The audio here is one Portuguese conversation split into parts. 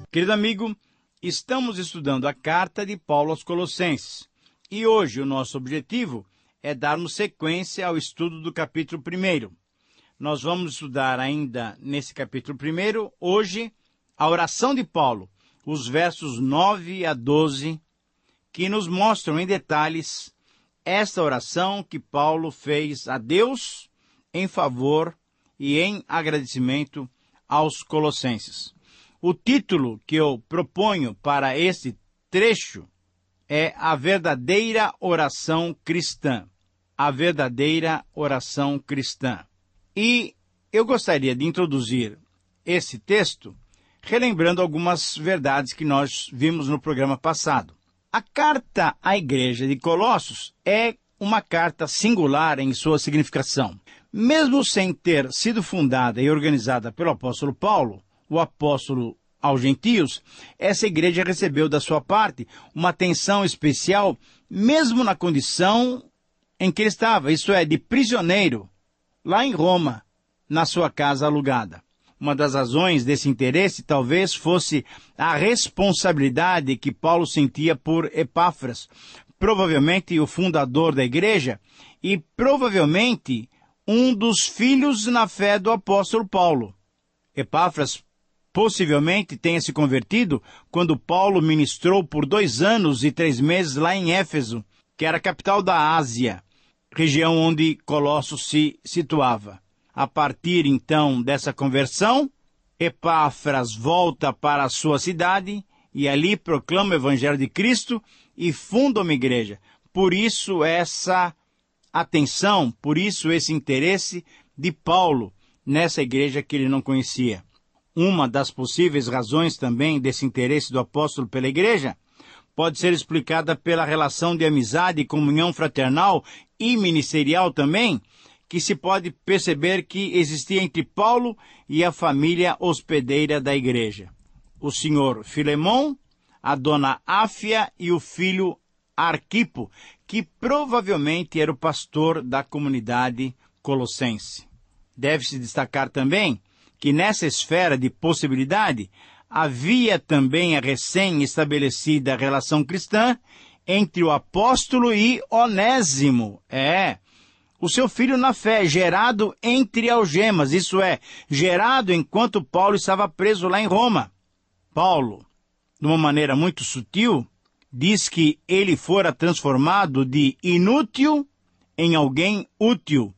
Querido amigo, estamos estudando a carta de Paulo aos Colossenses. E hoje o nosso objetivo é darmos sequência ao estudo do capítulo 1. Nós vamos estudar ainda nesse capítulo 1, hoje, a oração de Paulo, os versos 9 a 12, que nos mostram em detalhes esta oração que Paulo fez a Deus em favor e em agradecimento aos Colossenses. O título que eu proponho para esse trecho é a verdadeira oração cristã. A verdadeira oração cristã. E eu gostaria de introduzir esse texto relembrando algumas verdades que nós vimos no programa passado. A carta à igreja de Colossos é uma carta singular em sua significação. Mesmo sem ter sido fundada e organizada pelo apóstolo Paulo, o apóstolo aos gentios, essa igreja recebeu da sua parte uma atenção especial, mesmo na condição em que ele estava, isto é, de prisioneiro, lá em Roma, na sua casa alugada. Uma das razões desse interesse talvez fosse a responsabilidade que Paulo sentia por Epáfras, provavelmente o fundador da igreja e provavelmente um dos filhos na fé do apóstolo Paulo. Epáfras possivelmente tenha se convertido quando Paulo ministrou por 2 anos e 3 meses lá em Éfeso, que era a capital da Ásia, região onde Colossos se situava. A partir, então, dessa conversão, Epáfras volta para a sua cidade e ali proclama o Evangelho de Cristo e funda uma igreja. Por isso, essa atenção, por isso, esse interesse de Paulo nessa igreja que ele não conhecia. Uma das possíveis razões também desse interesse do apóstolo pela igreja pode ser explicada pela relação de amizade e comunhão fraternal e ministerial também, que se pode perceber que existia entre Paulo e a família hospedeira da igreja. O senhor Filemão, a dona Áfia e o filho Arquipo, que provavelmente era o pastor da comunidade colossense. Deve-se destacar também que nessa esfera de possibilidade havia também a recém-estabelecida relação cristã entre o apóstolo e Onésimo, o seu filho na fé, gerado entre algemas, isso é, gerado enquanto Paulo estava preso lá em Roma. Paulo, de uma maneira muito sutil, diz que ele fora transformado de inútil em alguém útil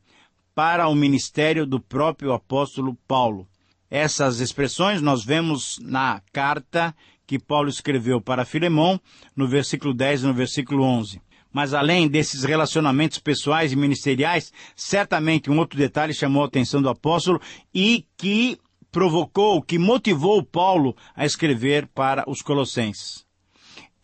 para o ministério do próprio apóstolo Paulo. Essas expressões nós vemos na carta que Paulo escreveu para Filemão, no versículo 10 e no versículo 11. Mas além desses relacionamentos pessoais e ministeriais, certamente um outro detalhe chamou a atenção do apóstolo e que motivou Paulo a escrever para os Colossenses.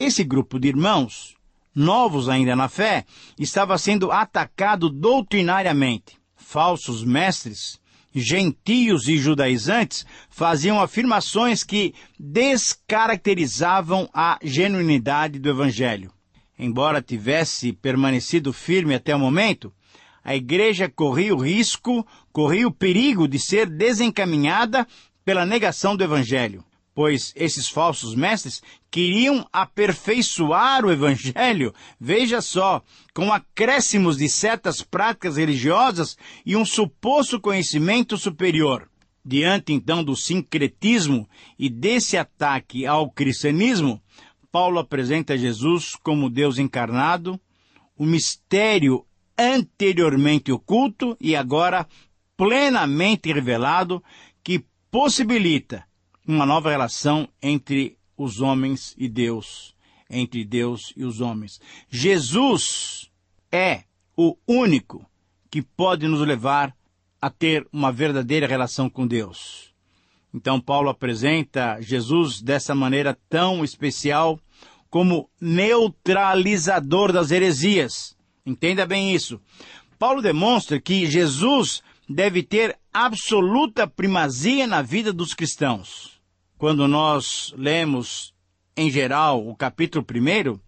Esse grupo de irmãos, novos ainda na fé, estava sendo atacado doutrinariamente. Falsos mestres, gentios e judaizantes faziam afirmações que descaracterizavam a genuinidade do Evangelho. Embora tivesse permanecido firme até o momento, a igreja corria o perigo de ser desencaminhada pela negação do Evangelho, pois esses falsos mestres queriam aperfeiçoar o Evangelho, veja só, com acréscimos de certas práticas religiosas e um suposto conhecimento superior. Diante, então, do sincretismo e desse ataque ao cristianismo, Paulo apresenta Jesus como Deus encarnado, o mistério anteriormente oculto e agora plenamente revelado, que possibilita uma nova relação entre os homens e Deus, entre Deus e os homens. Jesus é o único que pode nos levar a ter uma verdadeira relação com Deus. Então Paulo apresenta Jesus dessa maneira tão especial como neutralizador das heresias. Entenda bem isso. Paulo demonstra que Jesus deve ter absoluta primazia na vida dos cristãos. Quando nós lemos, em geral, o capítulo 1,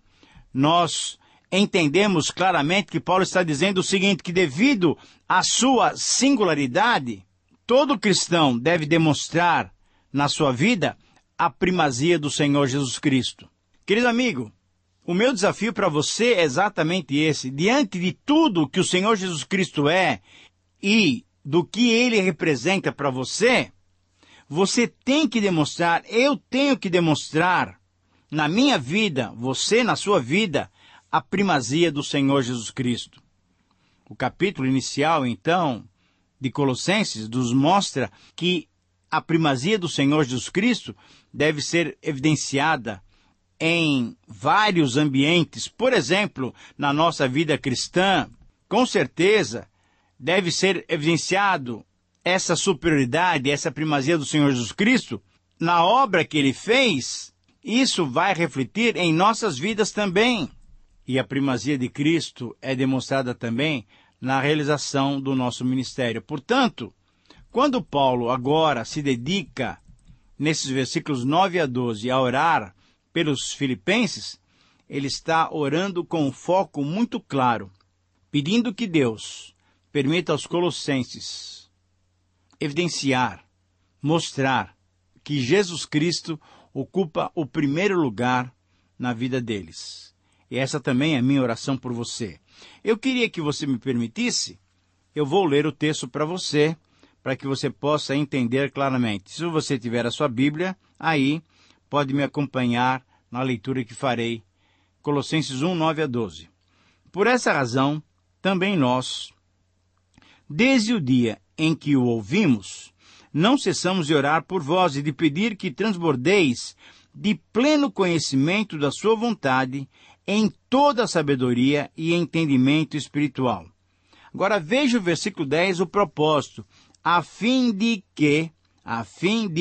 nós entendemos claramente que Paulo está dizendo o seguinte, que devido à sua singularidade, todo cristão deve demonstrar na sua vida a primazia do Senhor Jesus Cristo. Querido amigo, o meu desafio para você é exatamente esse. Diante de tudo que o Senhor Jesus Cristo é e do que Ele representa para você, você tem que demonstrar, eu tenho que demonstrar, na minha vida, você na sua vida, a primazia do Senhor Jesus Cristo. O capítulo inicial, então, de Colossenses, nos mostra que a primazia do Senhor Jesus Cristo deve ser evidenciada em vários ambientes. Por exemplo, na nossa vida cristã, com certeza, deve ser evidenciado essa superioridade, essa primazia do Senhor Jesus Cristo na obra que Ele fez. Isso vai refletir em nossas vidas também. E a primazia de Cristo é demonstrada também na realização do nosso ministério. Portanto, quando Paulo agora se dedica, nesses versículos 9 a 12, a orar pelos filipenses, ele está orando com um foco muito claro, pedindo que Deus permita aos colossenses evidenciar, mostrar que Jesus Cristo ocupa o primeiro lugar na vida deles. E essa também é a minha oração por você. Eu queria que você me permitisse, eu vou ler o texto para você, para que você possa entender claramente. Se você tiver a sua Bíblia, aí pode me acompanhar na leitura que farei. Colossenses 1, 9 a 12. Por essa razão, também nós, desde o dia em que o ouvimos, não cessamos de orar por vós e de pedir que transbordeis de pleno conhecimento da sua vontade em toda a sabedoria e entendimento espiritual. Agora veja o versículo 10, o propósito, a fim de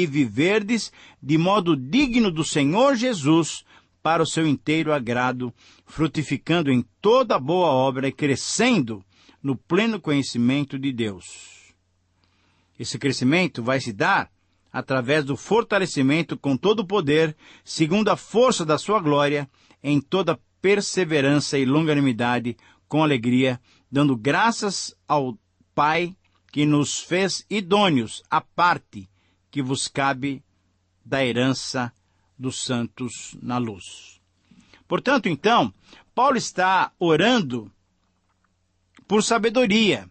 viverdes de modo digno do Senhor Jesus, para o seu inteiro agrado, frutificando em toda boa obra e crescendo no pleno conhecimento de Deus. Esse crescimento vai se dar através do fortalecimento com todo o poder, segundo a força da sua glória, em toda perseverança e longanimidade, com alegria, dando graças ao Pai que nos fez idôneos à parte que vos cabe da herança dos santos na luz. Portanto, então, Paulo está orando por sabedoria.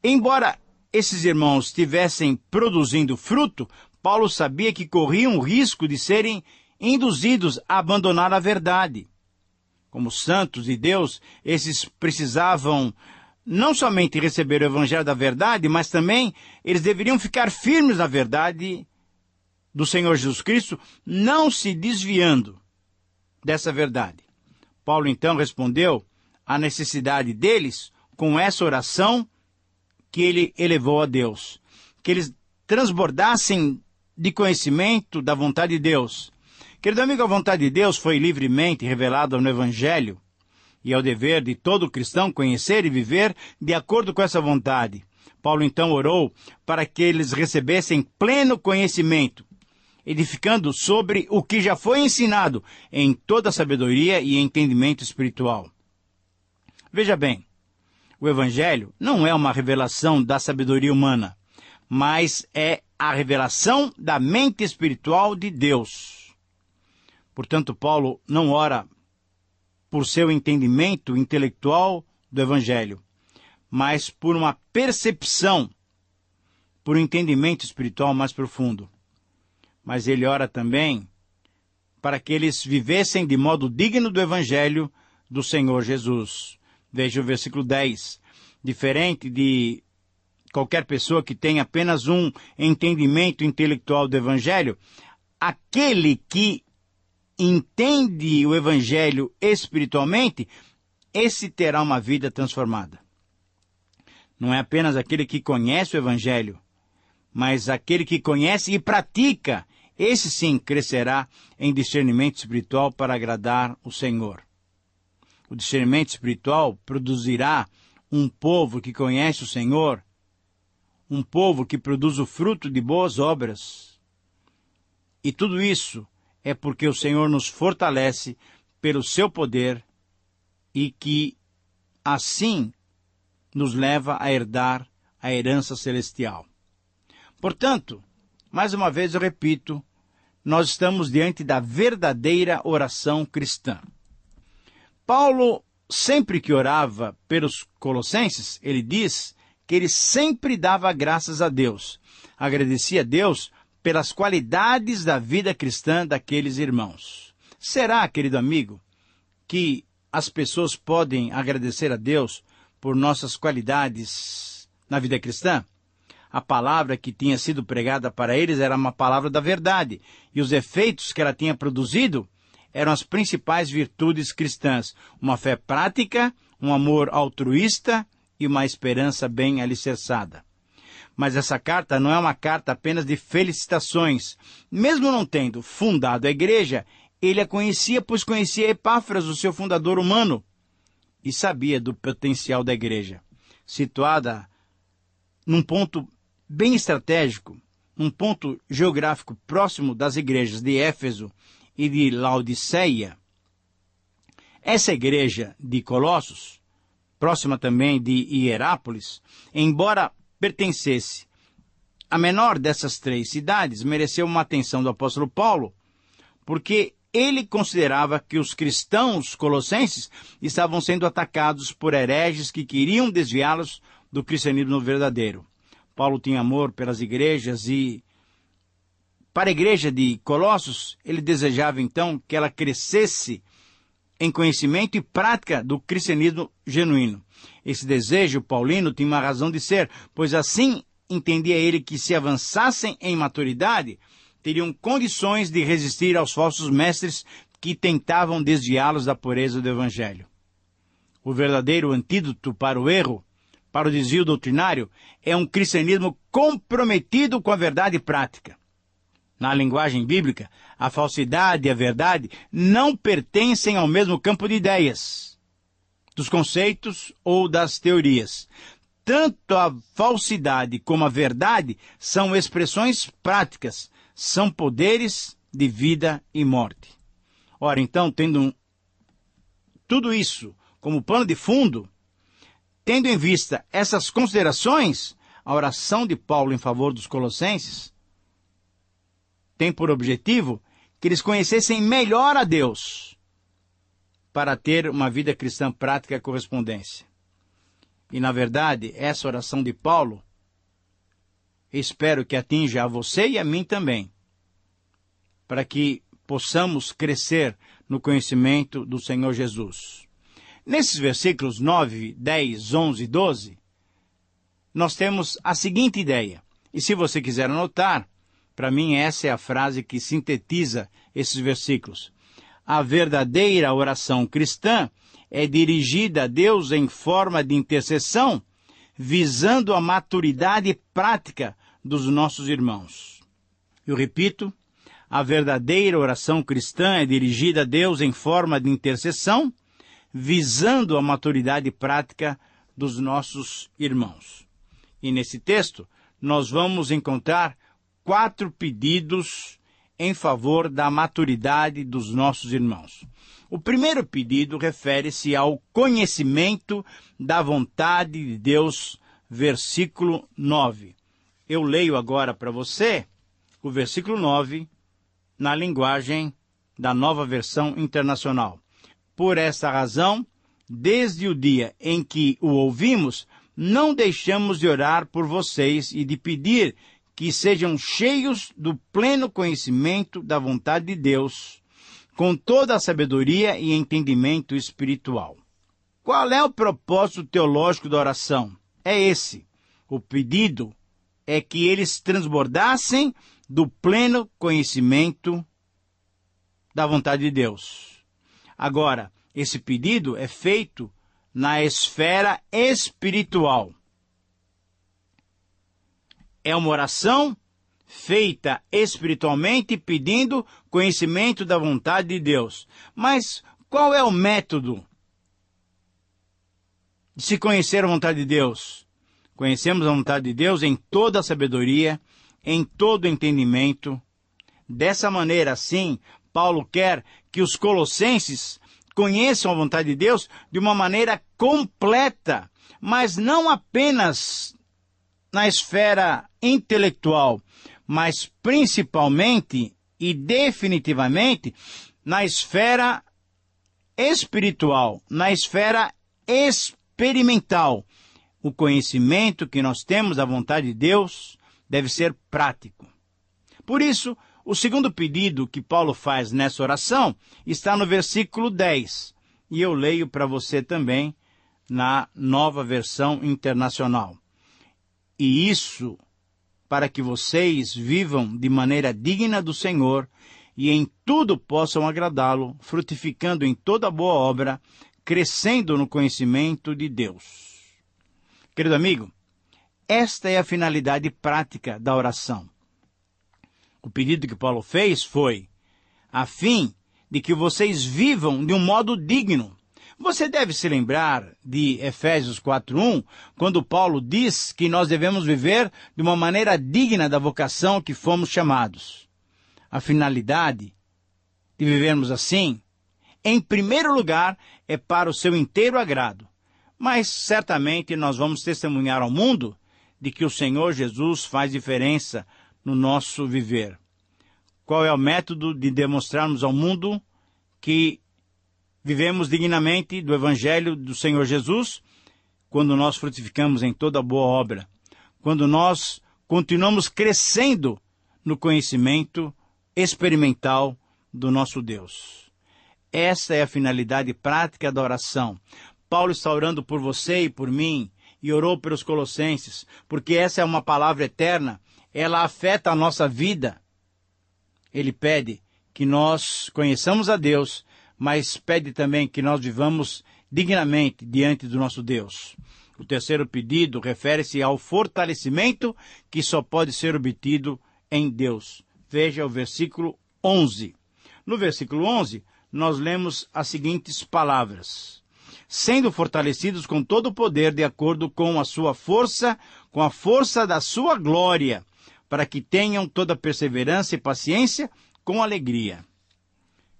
Embora esses irmãos estivessem produzindo fruto, Paulo sabia que corriam o risco de serem induzidos a abandonar a verdade. Como santos de Deus, esses precisavam não somente receber o evangelho da verdade, mas também eles deveriam ficar firmes na verdade do Senhor Jesus Cristo, não se desviando dessa verdade. Paulo então respondeu à necessidade deles com essa oração que ele elevou a Deus, que eles transbordassem de conhecimento da vontade de Deus. Querido amigo, a vontade de Deus foi livremente revelada no Evangelho, e é o dever de todo cristão conhecer e viver de acordo com essa vontade. Paulo então orou para que eles recebessem pleno conhecimento, edificando sobre o que já foi ensinado em toda a sabedoria e entendimento espiritual. Veja bem, o Evangelho não é uma revelação da sabedoria humana, mas é a revelação da mente espiritual de Deus. Portanto, Paulo não ora por seu entendimento intelectual do Evangelho, mas por uma percepção, por um entendimento espiritual mais profundo. Mas ele ora também para que eles vivessem de modo digno do Evangelho do Senhor Jesus. Veja o versículo 10. Diferente de qualquer pessoa que tenha apenas um entendimento intelectual do Evangelho, aquele que entende o Evangelho espiritualmente, esse terá uma vida transformada. Não é apenas aquele que conhece o Evangelho, mas aquele que conhece e pratica, esse sim crescerá em discernimento espiritual para agradar o Senhor. O discernimento espiritual produzirá um povo que conhece o Senhor, um povo que produz o fruto de boas obras. E tudo isso é porque o Senhor nos fortalece pelo seu poder e que assim nos leva a herdar a herança celestial. Portanto, mais uma vez eu repito, nós estamos diante da verdadeira oração cristã. Paulo, sempre que orava pelos colossenses, ele diz que ele sempre dava graças a Deus, agradecia a Deus pelas qualidades da vida cristã daqueles irmãos. Será, querido amigo, que as pessoas podem agradecer a Deus por nossas qualidades na vida cristã? A palavra que tinha sido pregada para eles era uma palavra da verdade, e os efeitos que ela tinha produzido eram as principais virtudes cristãs: uma fé prática, um amor altruísta e uma esperança bem alicerçada. Mas essa carta não é uma carta apenas de felicitações. Mesmo não tendo fundado a igreja, ele a conhecia, pois conhecia Epáfras, o seu fundador humano, e sabia do potencial da igreja. Situada num ponto bem estratégico, um ponto geográfico próximo das igrejas de Éfeso e de Laodiceia, essa igreja de Colossos, próxima também de Hierápolis, embora pertencesse à menor dessas três cidades, mereceu uma atenção do apóstolo Paulo, porque ele considerava que os cristãos colossenses estavam sendo atacados por hereges que queriam desviá-los do cristianismo verdadeiro. Paulo tinha amor pelas igrejas e, para a igreja de Colossos, ele desejava então que ela crescesse em conhecimento e prática do cristianismo genuíno. Esse desejo paulino tinha uma razão de ser, pois assim entendia ele que, se avançassem em maturidade, teriam condições de resistir aos falsos mestres que tentavam desviá-los da pureza do Evangelho. O verdadeiro antídoto para o erro, para o desvio doutrinário, é um cristianismo comprometido com a verdade prática. Na linguagem bíblica, a falsidade e a verdade não pertencem ao mesmo campo de ideias, dos conceitos ou das teorias. Tanto a falsidade como a verdade são expressões práticas, são poderes de vida e morte. Ora, então, tendo tudo isso como pano de fundo, tendo em vista essas considerações, a oração de Paulo em favor dos colossenses tem por objetivo que eles conhecessem melhor a Deus para ter uma vida cristã prática e correspondência. E, na verdade, essa oração de Paulo, espero que atinja a você e a mim também, para que possamos crescer no conhecimento do Senhor Jesus. Nesses versículos 9, 10, 11 e 12, nós temos a seguinte ideia. E se você quiser anotar, para mim essa é a frase que sintetiza esses versículos. A verdadeira oração cristã é dirigida a Deus em forma de intercessão, visando a maturidade prática dos nossos irmãos. Eu repito, a verdadeira oração cristã é dirigida a Deus em forma de intercessão, visando a maturidade prática dos nossos irmãos. E nesse texto, nós vamos encontrar 4 pedidos em favor da maturidade dos nossos irmãos. O primeiro pedido refere-se ao conhecimento da vontade de Deus, versículo 9. Eu leio agora para você o versículo 9 na linguagem da Nova Versão Internacional. Por essa razão, desde o dia em que o ouvimos, não deixamos de orar por vocês e de pedir que sejam cheios do pleno conhecimento da vontade de Deus, com toda a sabedoria e entendimento espiritual. Qual é o propósito teológico da oração? É esse. O pedido é que eles transbordassem do pleno conhecimento da vontade de Deus. Agora, esse pedido é feito na esfera espiritual. É uma oração feita espiritualmente pedindo conhecimento da vontade de Deus. Mas qual é o método de se conhecer a vontade de Deus? Conhecemos a vontade de Deus em toda a sabedoria, em todo o entendimento. Dessa maneira, assim, Paulo quer que os colossenses conheçam a vontade de Deus de uma maneira completa, mas não apenas na esfera intelectual, mas principalmente e definitivamente na esfera espiritual, na esfera experimental. O conhecimento que nós temos da vontade de Deus deve ser prático. Por isso, o segundo pedido que Paulo faz nessa oração está no versículo 10, e eu leio para você também na Nova Versão Internacional. E isso para que vocês vivam de maneira digna do Senhor e em tudo possam agradá-lo, frutificando em toda boa obra, crescendo no conhecimento de Deus. Querido amigo, esta é a finalidade prática da oração. O pedido que Paulo fez foi, a fim de que vocês vivam de um modo digno. Você deve se lembrar de Efésios 4:1, quando Paulo diz que nós devemos viver de uma maneira digna da vocação que fomos chamados. A finalidade de vivermos assim, em primeiro lugar, é para o seu inteiro agrado. Mas certamente nós vamos testemunhar ao mundo de que o Senhor Jesus faz diferença no nosso viver. Qual é o método de demonstrarmos ao mundo que vivemos dignamente do Evangelho do Senhor Jesus? Quando nós frutificamos em toda boa obra, quando nós continuamos crescendo no conhecimento experimental do nosso Deus. Essa é a finalidade prática da oração. Paulo está orando por você e por mim, e orou pelos Colossenses, porque essa é uma palavra eterna, ela afeta a nossa vida. Ele pede que nós conheçamos a Deus, mas pede também que nós vivamos dignamente diante do nosso Deus. O terceiro pedido refere-se ao fortalecimento que só pode ser obtido em Deus. Veja o versículo 11. No versículo 11, nós lemos as seguintes palavras: sendo fortalecidos com todo o poder de acordo com a sua força, com a força da sua glória, para que tenham toda perseverança e paciência com alegria.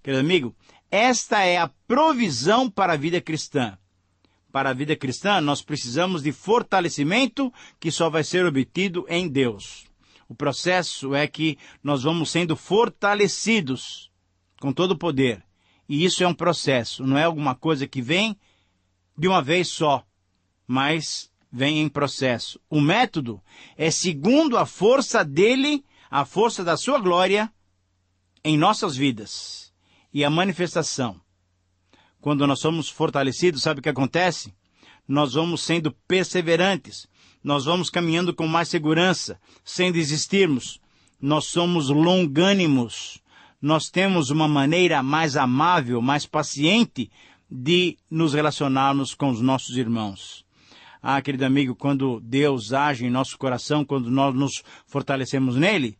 Querido amigo, esta é a provisão para a vida cristã. Para a vida cristã, nós precisamos de fortalecimento que só vai ser obtido em Deus. O processo é que nós vamos sendo fortalecidos com todo o poder. E isso é um processo, não é alguma coisa que vem de uma vez só, mas vem em processo. O método é segundo a força dele, a força da sua glória em nossas vidas. E a manifestação. Quando nós somos fortalecidos, sabe o que acontece? Nós vamos sendo perseverantes. Nós vamos caminhando com mais segurança, sem desistirmos. Nós somos longânimos. Nós temos uma maneira mais amável, mais paciente de nos relacionarmos com os nossos irmãos. Ah, querido amigo, quando Deus age em nosso coração, quando nós nos fortalecemos nele,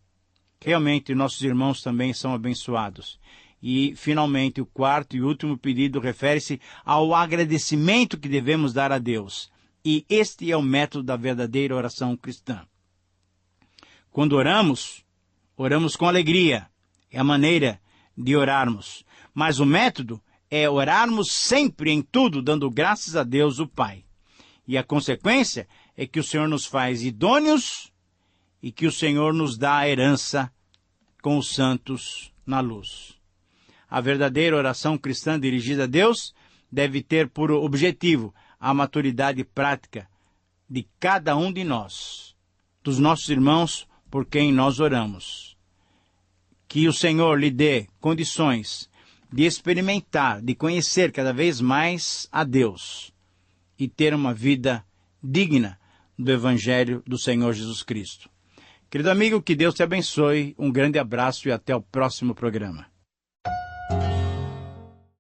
realmente nossos irmãos também são abençoados. E, finalmente, o quarto e último pedido refere-se ao agradecimento que devemos dar a Deus. E este é o método da verdadeira oração cristã. Quando oramos, oramos com alegria. É a maneira de orarmos. Mas o método é orarmos sempre em tudo, dando graças a Deus o Pai. E a consequência é que o Senhor nos faz idôneos e que o Senhor nos dá a herança com os santos na luz. A verdadeira oração cristã dirigida a Deus deve ter por objetivo a maturidade prática de cada um de nós, dos nossos irmãos por quem nós oramos. Que o Senhor lhe dê condições de experimentar, de conhecer cada vez mais a Deus e ter uma vida digna do Evangelho do Senhor Jesus Cristo. Querido amigo, que Deus te abençoe, um grande abraço e até o próximo programa.